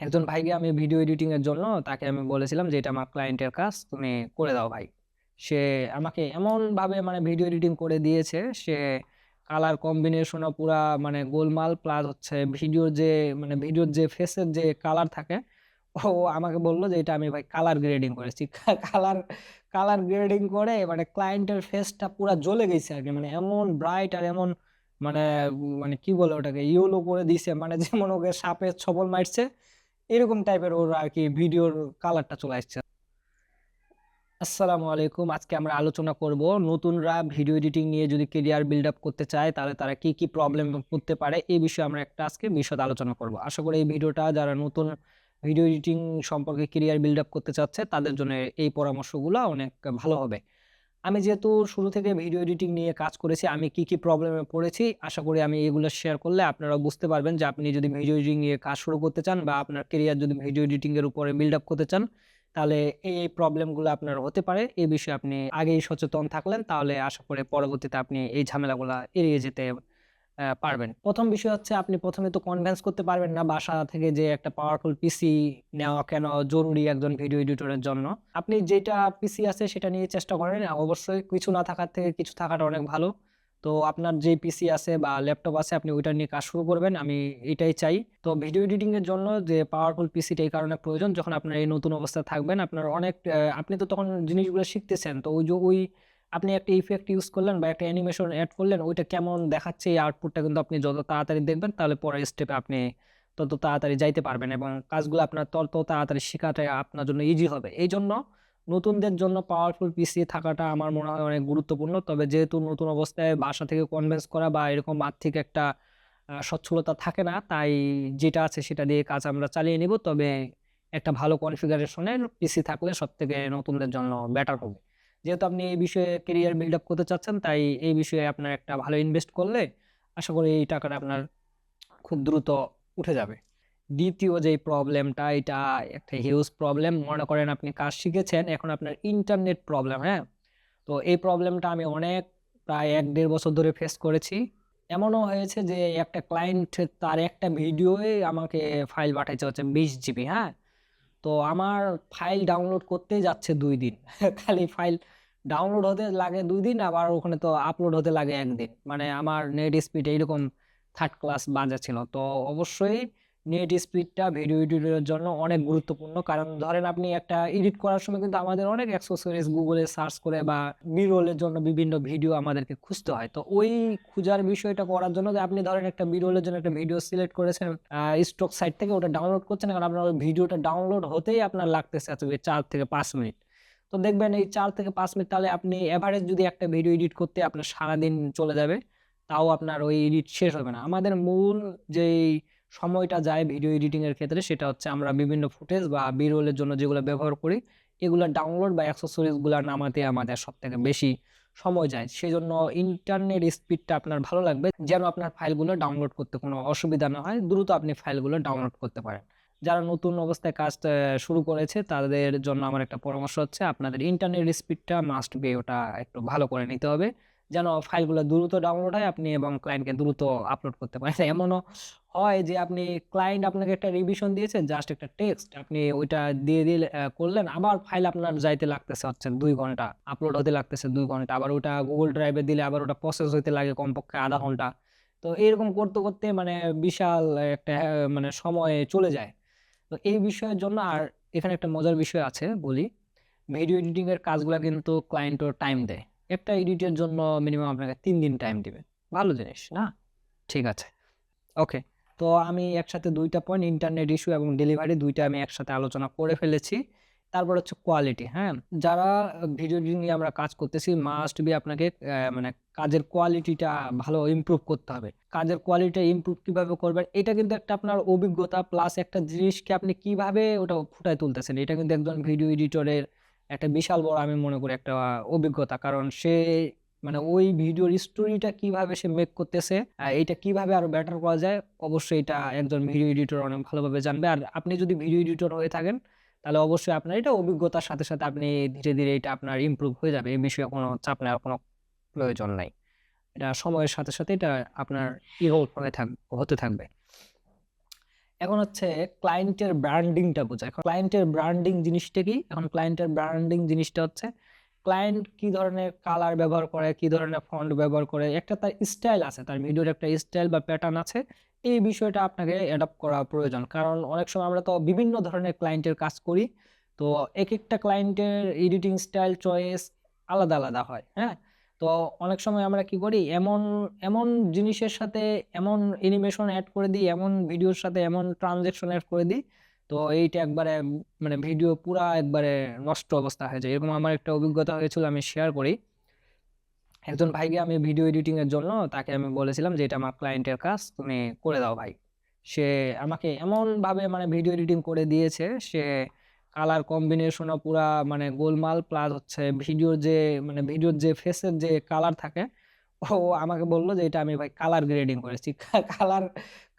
একজন ভাইকে আমি ভিডিও এডিটিং এর জন্য তাকে আমি বলেছিলাম যে, "এটা আমার ক্লায়েন্টের কাজ, তুমি করে দাও ভাই।" সে আমাকে এমনভাবে মানে ভিডিও এডিটিং করে দিয়েছে, সে কালার কম্বিনেশনও পুরা মানে গোলমাল প্লাস হচ্ছে ভিডিওর যে ফেসের যে কালার থাকে, ও আমাকে বলল যে, "এটা আমি ভাই কালার গ্রেডিং করেছি।" কালার কালার গ্রেডিং করে মানে ক্লায়েন্টের ফেসটা পুরা জ্বলে গেছে আরকি। মানে এমন ব্রাইট আর এমন মানে মানে কি বলে ওটাকে? ইয়েলো করে দিছে মানে যেমন ওকে সাপে ছোবল মারছে এরকম টাইপের ওর আরকি ভিডিওর কালারটা চলে আসছে। আসসালামু আলাইকুম। আজকে আমরা আলোচনা করব নতুনরা ভিডিও এডিটিং নিয়ে যদি ক্যারিয়ার বিল্ড আপ করতে চায় তাহলে তারা কি প্রবলেম পড়তে পারে এই বিষয়ে আমরা একটা আজকে বিশদ আলোচনা করব। আশা করি এই ভিডিওটা যারা নতুন ভিডিও এডিটিং সম্পর্কে ক্যারিয়ার বিল্ড আপ করতে চাচ্ছে তাদের জন্য এই পরামর্শগুলো অনেক ভালো হবে। আমি যেহেতু শুরু থেকে ভিডিও এডিটিং নিয়ে কাজ করেছি, আমি কি প্রবলেমে পড়েছি, আশা করি আমি এগুলো শেয়ার করলে আপনারাও বুঝতে পারবেন যে আপনি যদি ভিডিও এডিটিং নিয়ে কাজ শুরু করতে চান বা আপনার ক্যারিয়ার যদি ভিডিও এডিটিং এর উপরে বিল্ড আপ করতে চান, তাহলে এই প্রবলেমগুলো আপনার হতে পারে। এই বিষয়ে আপনি আগেই সচেতন থাকলেন, তাহলে আশা করি পরবর্তীতে আপনি এই ঝামেলাগুলা এড়িয়ে যেতে পারবেন। ১ম বিষয় হচ্ছে আপনি ১ম এ তো কনভিন্স করতে পারবেন না বাসা থেকে যে একটা পাওয়ারফুল পিসি নেওয়া কেন জরুরি একজন ভিডিও এডিটরের জন্য। আপনি যেটা পিসি আছে সেটা নিয়ে চেষ্টা করেন। অবশ্যই কিছু না থাকার থেকে কিছু থাকাটা অনেক ভালো। তো আপনার যে পিসি আছে বা ল্যাপটপ আছে আপনি ওইটা নিয়ে কাজ শুরু করবেন। আমি এটাই চাই। তো ভিডিও এডিটিং এর জন্য যে পাওয়ারফুল পিসিটা এই কারণে প্রয়োজন যখন আপনার এই নতুন অবস্থায় থাকবেন আপনার অনেক আপনি তো তখন জিনিসগুলো শিখতেছেন। তো ওই আপনি একটা ইফেক্ট ইউজ করলেন বা একটা অ্যানিমেশন এড করলেন, ওইটা কেমন দেখাচ্ছে এই আউটপুটটা কিন্তু আপনি যত তাড়াতাড়ি দেখবেন তাহলে পরের স্টেপে আপনি তত তাড়াতাড়ি যাইতে পারবেন এবং কাজগুলো আপনার তত তাড়াতাড়ি শেখাটা আপনার জন্য ইজি হবে। এইজন্য নতুনদের জন্য পাওয়ারফুল পিসি থাকাটা আমার মনে হয় অনেক গুরুত্বপূর্ণ। তবে যেহেতু নতুন অবস্থায় বাসা থেকে কনভিন্স করা বা এরকম আর্থিক একটা সচ্ছলতা থাকে না, তাই যেটা আছে সেটা দিয়ে কাজ আমরা চালিয়ে নিব। তবে একটা ভালো কনফিগারেশনের পিসি থাকলে সবথেকে নতুনদের জন্য বেটার হবে। যেহেতু আপনি এই বিষয়ে কেরিয়ার বিল্ড আপ করতে চাচ্ছেন, তাই এই বিষয়ে আপনার একটা ভালো ইনভেস্ট করলে আশা করি এই টাকাটা আপনার খুব দ্রুত উঠে যাবে। ২য় যেই প্রবলেমটা এটা একটা হিউজ প্রবলেম। মনে করেন আপনি কাজ শিখেছেন, এখন আপনার ইন্টারনেট প্রবলেম, হ্যাঁ? তো এই প্রবলেমটা আমি অনেক প্রায় ১-১.৫ বছর ধরে ফেস করেছি। এমনও হয়েছে যে একটা ক্লায়েন্ট তার একটা ভিডিওই আমাকে ফাইল পাঠাইছে হচ্ছে ২০ জিবি, হ্যাঁ? তো আমার ফাইল ডাউনলোড করতেই যাচ্ছে ২ দিন। খালি ফাইল ডাউনলোড হতে লাগে ২ দিন আবার ওখানে তো আপলোড হতে লাগে ১ দিন। মানে আমার নেট স্পিড এইরকম থার্ড ক্লাস বাজে ছিল। তো অবশ্যই নেট স্পিডটা ভিডিও এডিটরের জন্য অনেক গুরুত্বপূর্ণ। কারণ ধরেন আপনি একটা এডিট করার সময় কিন্তু আমাদের অনেক অ্যাক্সেসরিজ গুগলে সার্চ করে বা B-roll এর জন্য বিভিন্ন ভিডিও আমাদেরকে খুঁজতে হয়। তো ওই খুঁজার বিষয়টা করার জন্য যে আপনি ধরেন একটা B-roll এর জন্য একটা ভিডিও সিলেক্ট করেছেন স্টক সাইট থেকে ওটা ডাউনলোড করছেন। এখন আপনার ওই ভিডিওটা ডাউনলোড হতেই আপনার লাগতেছে হচ্ছে ৪ থেকে ৫ মিনিট। তো দেখবেন এই ৪ থেকে ৫ মিনিট তাহলে আপনি এভারেজ যদি একটা ভিডিও এডিট করতে আপনার সারাদিন চলে যাবে, তাও আপনার ওই এডিট শেষ হবে না। আমাদের মূল যেই সময়টা যায় ভিডিও এডিটিং এর ক্ষেত্রে সেটা হচ্ছে আমরা বিভিন্ন ফুটেজ বা B-roll এর জন্য যেগুলো ব্যবহার করি, এগুলা ডাউনলোড বা অ্যাক্সেসরিজ গুলা নামাতে আমাদের সবথেকে বেশি সময় যায়। সেজন্য ইন্টারনেট স্পিডটা আপনার ভালো লাগবে যেন আপনার ফাইলগুলো ডাউনলোড করতে কোনো অসুবিধা না হয়। দ্রুত আপনি ফাইলগুলো ডাউনলোড করতে পারেন। যারা নতুন অবস্থায় কাজটা শুরু করেছে তাদের জন্য আমার একটা পরামর্শ হচ্ছে আপনাদের ইন্টারনেট স্পিডটা মাস্ট বি ওটা একটু ভালো করে নিতে হবে। যেন ফাইলগুলো দ্রুত ডাউনলোড হয় আপনি এবং ক্লায়েন্টকে দ্রুত আপলোড করতে পারেন। এমনও হয় যে আপনি ক্লায়েন্ট আপনাকে একটা রিভিশন দিয়েছে জাস্ট একটা টেক্সট আপনি ওইটা দিয়ে দিলে করলেন আবার ফাইল আপনার যাইতে লাগতেছে হচ্ছে ২ ঘন্টা, আপলোড হতে লাগতেছে ২ ঘন্টা। আবার ওটা Google Drive এ দিলে আবার ওটা প্রসেস হইতে লাগে কমপক্ষে ০.৫ ঘন্টা। তো এরকম করতে মানে বিশাল একটা মানে সময় চলে যায়। তো এই বিষয়ের জন্য আর এখানে একটা মজার বিষয় আছে বলি। ভিডিও এডিটিং এর কাজগুলা কিন্তু ক্লায়েন্টও টাইম দেয়। একটা এডিটের জন্য মিনিমাম আপনাকে ৩ দিন টাইম দিবে। ভালো জিনিস, না? ঠিক আছে। ওকে। তো আমি একসাথে ২ টা পয়েন্ট ইন্টারনেট ইস্যু এবং ডেলিভারি ২ টা আমি একসাথে আলোচনা করে ফেলেছি। তারপর হচ্ছে কোয়ালিটি, হ্যাঁ? যারা ভিডিও এডিটিং নিয়ে আমরা কাজ করতেছি মাস্ট বি আপনাকে মানে কাজের কোয়ালিটিটা ভালো ইমপ্রুভ করতে হবে। কাজের কোয়ালিটিটা ইমপ্রুভ কিভাবে করবেন? এটা কিন্তু একটা আপনার অভিজ্ঞতা প্লাস একটা জিনিসকে আপনি কিভাবে ওটা ফুটায় তুলতেছেন। এটা কিন্তু একজন ভিডিও এডিটরের একটা বিশাল বড় আমি মনে করি একটা অভিজ্ঞতা। কারণ সে মানে ওই ভিডিওর স্টোরিটা কিভাবে সে মেক করতেছে, এইটা কিভাবে আরো বেটার করা যায়, অবশ্যই এটা একজন ভিডিও এডিটর অনেক ভালোভাবে জানবে। আর আপনি যদি ভিডিও এডিটর হয়ে থাকেন, তাহলে অবশ্যই আপনার এটা অভিজ্ঞতার সাথে আপনি ধীরে এটা আপনার ইমপ্রুভ হয়ে যাবে। এই বিষয়ে কোনো চাপ নেওয়ার কোনো প্রয়োজন নাই। এটা সময়ের সাথে এটা আপনার ইভলভ হতে থাকবে। এখন হচ্ছে ক্লায়েন্টের ব্র্যান্ডিংটা বোঝা। এখন ক্লায়েন্টের ব্র্যান্ডিং জিনিসটা কি? এখন ক্লায়েন্টের ব্র্যান্ডিং জিনিসটা হচ্ছে ক্লায়েন্ট কি ধরনের কালার ব্যবহার করে, কি ধরনের ফন্ট ব্যবহার করে, একটা তার স্টাইল আছে, তার ভিডিওর একটা স্টাইল বা প্যাটার্ন আছে। এই বিষয়টা আপনাকে অ্যাডপ্ট করা প্রয়োজন। কারণ অনেক সময় আমরা তো বিভিন্ন ধরনের ক্লায়েন্টের কাজ করি। তো একেকটা ক্লায়েন্টের এডিটিং স্টাইল চয়েস আলাদা, আলাদা হয়, হ্যাঁ? তো অনেক সময় আমরা কি করি, এমন, এমন জিনিসের সাথে এমন অ্যানিমেশন এড করে দিই, এমন ভিডিওর সাথে এমন ট্রানজ্যাকশন এড করে দিই, তো এইটা একবারে মানে ভিডিও পুরা একবারে নষ্ট অবস্থা হয়ে যায়। এরকম আমার একটা অভিজ্ঞতা হয়েছিল, আমি শেয়ার করি। একজন ভাইকে আমি ভিডিও এডিটিং এর জন্য তাকে আমি বলেছিলাম যে এটা আমার ক্লায়েন্টের কাজ, তুমি করে দাও ভাই। সে আমাকে এমন ভাবে মানে ভিডিও এডিটিং করে দিয়েছে, সে কালার কম্বিনেশনও পুরা মানে গোলমাল, প্লাস হচ্ছে ভিডিওর যে মানে ভিডিওর যে ফেসের যে কালার থাকে, ও আমাকে বলল যে এটা আমি ভাই কালার গ্রেডিং করেছি। কালার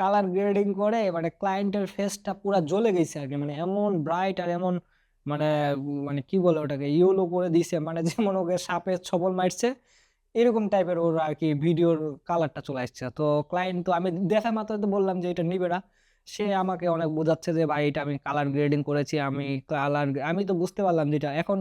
কালার গ্রেডিং করে মানে ক্লায়েন্টের ফেসটা পুরা জ্বলে গেছে আর কি, মানে এমন ব্রাইট আর এমন মানে মানে কি বলে ওটাকে ইয়েলো করে দিছে, মানে যেমন ওকে সাপে ছবল মারছে এরকম টাইপের ওর আর কি ভিডিওর কালারটা চলে আসছে। তো ক্লায়েন্ট তো আমি দেখা মাত্র তো বললাম যে এটা নিবে না। সে আমাকে অনেক বোঝাচ্ছে যে ভাই এটা আমি কালার গ্রেডিং করেছি, আমি তো বুঝতে পারলাম যেটা। এখন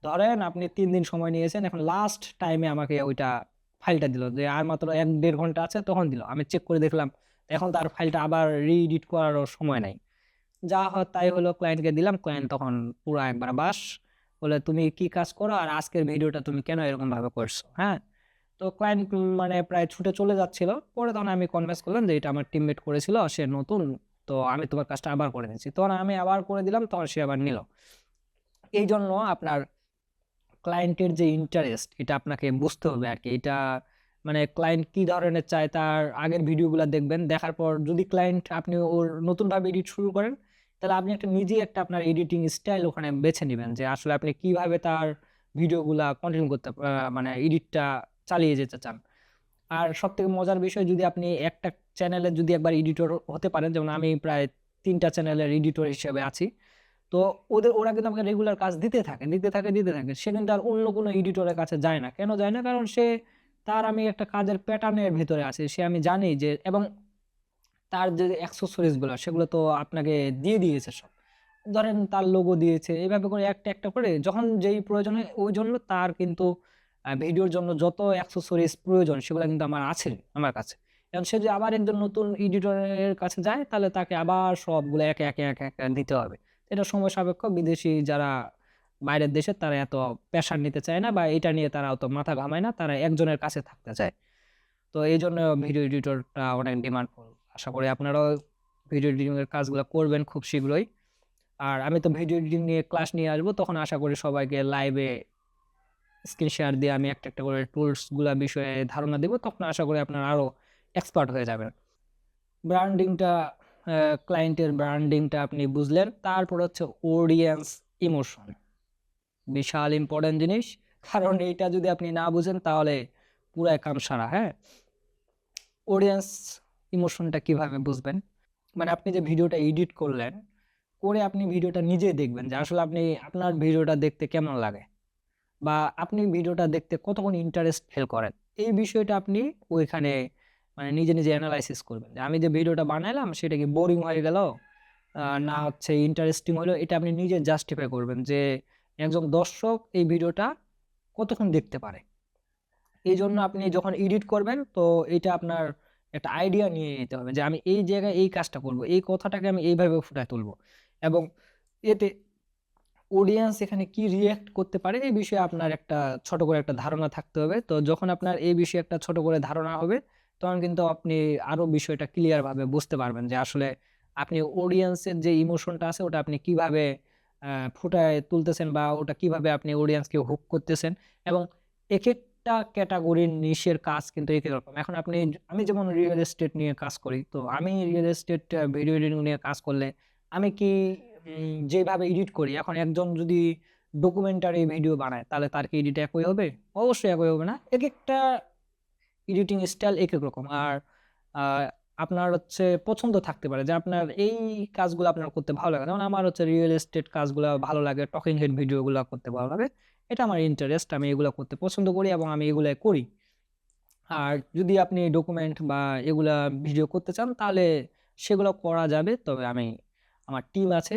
ধরেন আপনি 3 দিন সময় নিয়েছেন, এখন লাস্ট টাইমে আমাকে ওইটা ফাইলটা দিল যে আর মাত্র 1-1.5 ঘন্টা আছে, তখন দিল। আমি চেক করে দেখলাম এখন তার ফাইলটা আবার রিএডিট করারও সময় নাই। যা হয় তাই হলো, ক্লায়েন্টকে দিলাম। ক্লায়েন্ট তখন পুরো একবার বাস বলে, তুমি কি কাজ করো আর আজকের ভিডিওটা তুমি কেন এরকম ভাবে করছো, হ্যাঁ? তো ক্লায়েন্ট মানে প্রায় ছুটে চলে যাচ্ছিল। পরে তখন আমি কনভিন্স করলাম যে এটা আমার টিমমেট করেছিল, সে নতুন, তো আমি তোমার কাজটা আবার করে দিচ্ছি। তখন আমি আবার করে দিলাম, তখন সে আবার নিল। এই জন্য আপনার ক্লায়েন্টের যে ইন্টারেস্ট, এটা আপনাকে বুঝতে হবে আর কি। এটা মানে ক্লায়েন্ট কি ধরনের চায়, তার আগের ভিডিওগুলো দেখবেন। দেখার পর যদি ক্লায়েন্ট আপনি ওর নতুনভাবে এডিট শুরু করেন, তাহলে আপনি একটা নিজেই একটা আপনার এডিটিং স্টাইল ওখানে বেছে নেবেন, যে আসলে আপনি কিভাবে তার ভিডিওগুলা কন্টিনিউ করতে মানে এডিটটা চালিয়ে যেতে চান। আর সবথেকে মজার বিষয়, যদি আপনি একটা চ্যানেলের যদি একবার এডিটর হতে পারেন, যেমন আমি প্রায় 3টা চ্যানেলের এডিটর হিসেবে আছি, তো ওরা কিন্তু আমাকে রেগুলার কাজ দিতে থাকে। সে কিন্তু আর অন্য কোনো এডিটরের কাছে যায় না। কেন যায় না? কারণ তার আমি একটা কাজের প্যাটার্নের ভিতরে আছি। আমি জানি যে, এবং তার যে অ্যাক্সেসরিজ গুলো সেগুলো তো আপনাকে দিয়ে দিয়েছে সব। ধরেন তার লোগো দিয়েছে। এভাবে করে একটা, একটা করে যখন যেই প্রয়োজন হয় ওই জন্য তার কিন্তু ভিডিওর জন্য যত অ্যাক্সেসরিজ প্রয়োজন সেগুলো কিন্তু আমার আছে আমার কাছে। এখন সে যদি আবার একজন নতুন এডিটরের কাছে যায়, তাহলে তাকে আবার সবগুলো একে, একে দিতে হবে। এটা সময় সাপেক্ষ। বিদেশি যারা বাইরের দেশের, তারা এত প্রেশার নিতে চায় না বা এটা নিয়ে তারা অত মাথা ঘামায় না। তারা একজনের কাছে থাকতে চায়। তো এইজন্য ভিডিও এডিটরটা অনেক ডিমান্ডফুল। আশা করি আপনারাও ভিডিও এডিটিং এর কাজগুলো করবেন খুব শীঘ্রই। আর আমি তো ভিডিও এডিটিং নিয়ে ক্লাস নিয়ে আসবো, তখন আশা করি সবাইকে লাইভে স্ক্রিন শেয়ার দিয়ে আমি একটা, একটা করে টুলস গুলা বিষয়ে ধারণা দেব। তখন আশা করি আপনারা আরো এক্সপার্ট হয়ে যাবেন। ব্র্যান্ডিংটা, ক্লায়েন্টের ব্র্যান্ডিংটা আপনি বুঝলেন। তারপর হচ্ছে অডিয়েন্স ইমোশন। বিশাল ইম্পর্টেন্ট জিনিস। কারণ এইটা যদি আপনি না বুঝেন তাহলে পুরাই কামসারা, হ্যাঁ? অডিয়েন্স ইমোশনটা কিভাবে বুঝবেন? মানে আপনি যে ভিডিওটা এডিট করলেন, করে আপনি ভিডিওটা নিজেই দেখবেন যে আসলে আপনার ভিডিওটা দেখতে কেমন লাগে, বা আপনি ভিডিওটা দেখতে কতক্ষণ ইন্টারেস্ট ফিল করেন। এই বিষয়টা আপনি ওইখানে মানে নিজে, নিজে এনালাইসিস করবেন যে আমি যে ভিডিওটা বানাইলাম সেটা কি বোরিং হয়ে গেল? না হচ্ছে ইন্টারেস্টিং হলো? এটা আপনি নিজে জাস্টিফাই করবেন যে একজন দর্শক এই ভিডিওটা কতক্ষণ দেখতে পারে। এইজন্য আপনি যখন এডিট করবেন, তো এটা আপনার একটা আইডিয়া নিয়ে নিতে হবে যে আমি এই জায়গায় এই কাজটা করব। এই কথাটাকে আমি এইভাবে ফুটায় তুলবো। এবং এতে অডিয়েন্স এখানে কি রিঅ্যাক্ট করতে পারে এই বিষয়ে আপনার একটা ছোট করে একটা ধারণা থাকতে হবে। তো যখন আপনার এই বিষয়ে একটা ছোট করে ধারণা হবে, তখন কিন্তু আপনি আরো বিষয়টা ক্লিয়ার ভাবে বুঝতে পারবেন যে আসলে আপনি অডিয়েন্সের যে ইমোশনটা আছে ওটা আপনি কিভাবে ফুটায় তুলতেছেন, বা ওটা কিভাবে আপনি অডিয়েন্সকে হুক করতেছেন। এবং একেকটা ক্যাটাগরির নিশের কাজ কিন্তু একই রকম। এখন আমি যেমন রিয়েল এস্টেট নিয়ে কাজ করি, তো আমি রিয়েল এস্টেট ভিডিও এডিটিং নিয়ে কাজ করলে আমি কি যেভাবে এডিট করি, এখন একজন যদি ডকুমেন্টারি ভিডিও বানায়, তাহলে তার কি এডিট একই হবে? অবশ্যই একই হবে না। একেকটা এডিটিং স্টাইল একেক রকম। আর আহ, আপনার হচ্ছে পছন্দ থাকতে পারে যে আপনার এই কাজগুলো আপনার করতে ভালো লাগে। যেমন আমার হচ্ছে রিয়েল এস্টেট কাজগুলো ভালো লাগে, টকিং হেড ভিডিওগুলো করতে ভালো লাগে। এটা আমার ইন্টারেস্ট, আমি এগুলো করতে পছন্দ করি এবং আমি এগুলো করি। আর যদি আপনি ডকুমেন্ট বা এগুলা ভিডিও করতে চান, তাহলে সেগুলো করা যাবে। তবে আমার টিম আছে।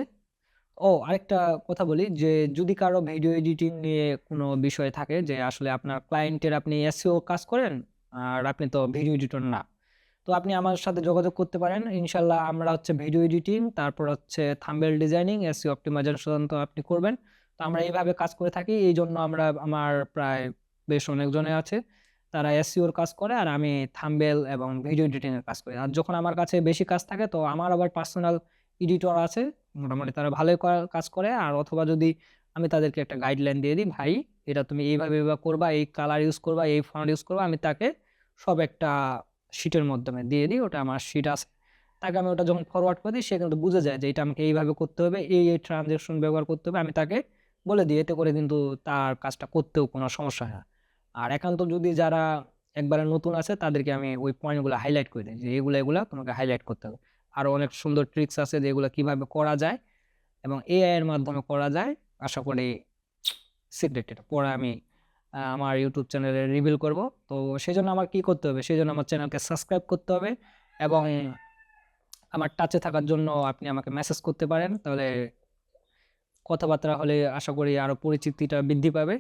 আরেকটা কথা বলি যে যদি কারো ভিডিও এডিটিং নিয়ে কোনো বিষয় থাকে যে আসলে আপনার ক্লায়েন্টের আপনি এসইও কাজ করেন আর আপনি তো ভিডিও এডিটর না। তো আপনি আমার সাথে যোগাযোগ করতে পারেন। ইনশাআল্লাহ আমরা হচ্ছে ভিডিও এডিটিং, তারপর হচ্ছে থাম্বনেল ডিজাইনিং, এসইও অপ্টিমাইজেশন তো আপনি করবেন। তো আমরা এইভাবে কাজ করে থাকি। এইজন্য আমার প্রায় বেশ অনেকজনে আছে। তারা এসইওর কাজ করে আর আমি থাম্বনেল এবং ভিডিও এডিটিং এর কাজ করি। আর যখন আমার কাছে বেশি কাজ থাকে তো আমার আবার পার্সোনাল এডিটর আছে। মোটামুটি তারা ভালোই কাজ করে। আর অথবা যদি আমি তাদেরকে একটা গাইডলাইন দিয়ে দিই, "ভাই এটা তুমি এইভাবে, এভাবে করবা, এই কালার ইউজ করবা, এই ফন্ট ইউজ করবা।" আমি তাকে সব একটা শিটের মাধ্যমে দিয়ে দিই। ওটা আমার শিট আছে। তাকে আমি ওটা যখন ফরওয়ার্ড করে দিই সে কিন্তু বুঝে যায় যে এটা আমাকে এইভাবে করতে হবে, এই ট্রানজ্যাকশন ব্যবহার করতে হবে। আমি তাকে বলে দিই। এতে করে কিন্তু তার কাজটা করতেও কোনো সমস্যা হয় না। আর একান্ত যদি যারা একবারে নতুন আছে তাদেরকে আমি ওই পয়েন্টগুলো হাইলাইট করে দিই যে এগুলা তোমাকে হাইলাইট করতে হবে। আরো অনেক সুন্দর ট্রিকস আছে যে এগুলা কিভাবে করা যায় এবং এআই এর মাধ্যমে করা যায়। আশা করি সিক্রেট এটা পরে আমি আমার ইউটিউব চ্যানেলে রিভিল করব। তো সেজন্য আমার কি করতে হবে? সেজন্য আমার চ্যানেলকে সাবস্ক্রাইব করতে হবে এবং আমার টাচে থাকার জন্য আপনি আমাকে মেসেজ করতে পারেন। তাহলে কথাবার্তা হলে আশা করি আরো পরিচিতিটা বৃদ্ধি পাবে।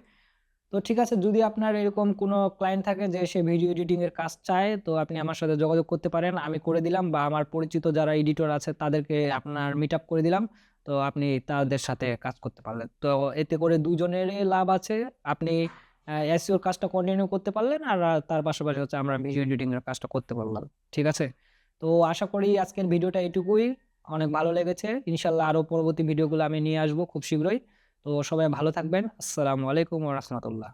তো ঠিক আছে, যদি আপনার এরকম কোনো ক্লায়েন্ট থাকে যে সে ভিডিও এডিটিং এর কাজ চায়, তো আপনি আমার সাথে যোগাযোগ করতে পারেন। আমি করে দিলাম বা আমার পরিচিত যারা এডিটর আছে তাদেরকে আপনার মিট আপ করে দিলাম। তো আপনি তাদের সাথে কাজ করতে পারলেন। তো এতে করে দুজনেরই লাভ আছে। আপনি এসইও র কাজটা কন্টিনিউ করতে পারলেন আর তার পাশাপাশি হচ্ছে আমরা ভিডিও এডিটিং এর কাজটা করতে পারলাম। ঠিক আছে? তো আশা করি আজকের ভিডিওটা এটুকুই। অনেক ভালো লেগেছে। ইনশাআল্লাহ আরো পরবর্তী ভিডিওগুলো আমি নিয়ে আসবো খুব শীঘ্রই। তো সবাই ভালো থাকবেন। আসসালামু আলাইকুম ওয়া রাহমাতুল্লাহ।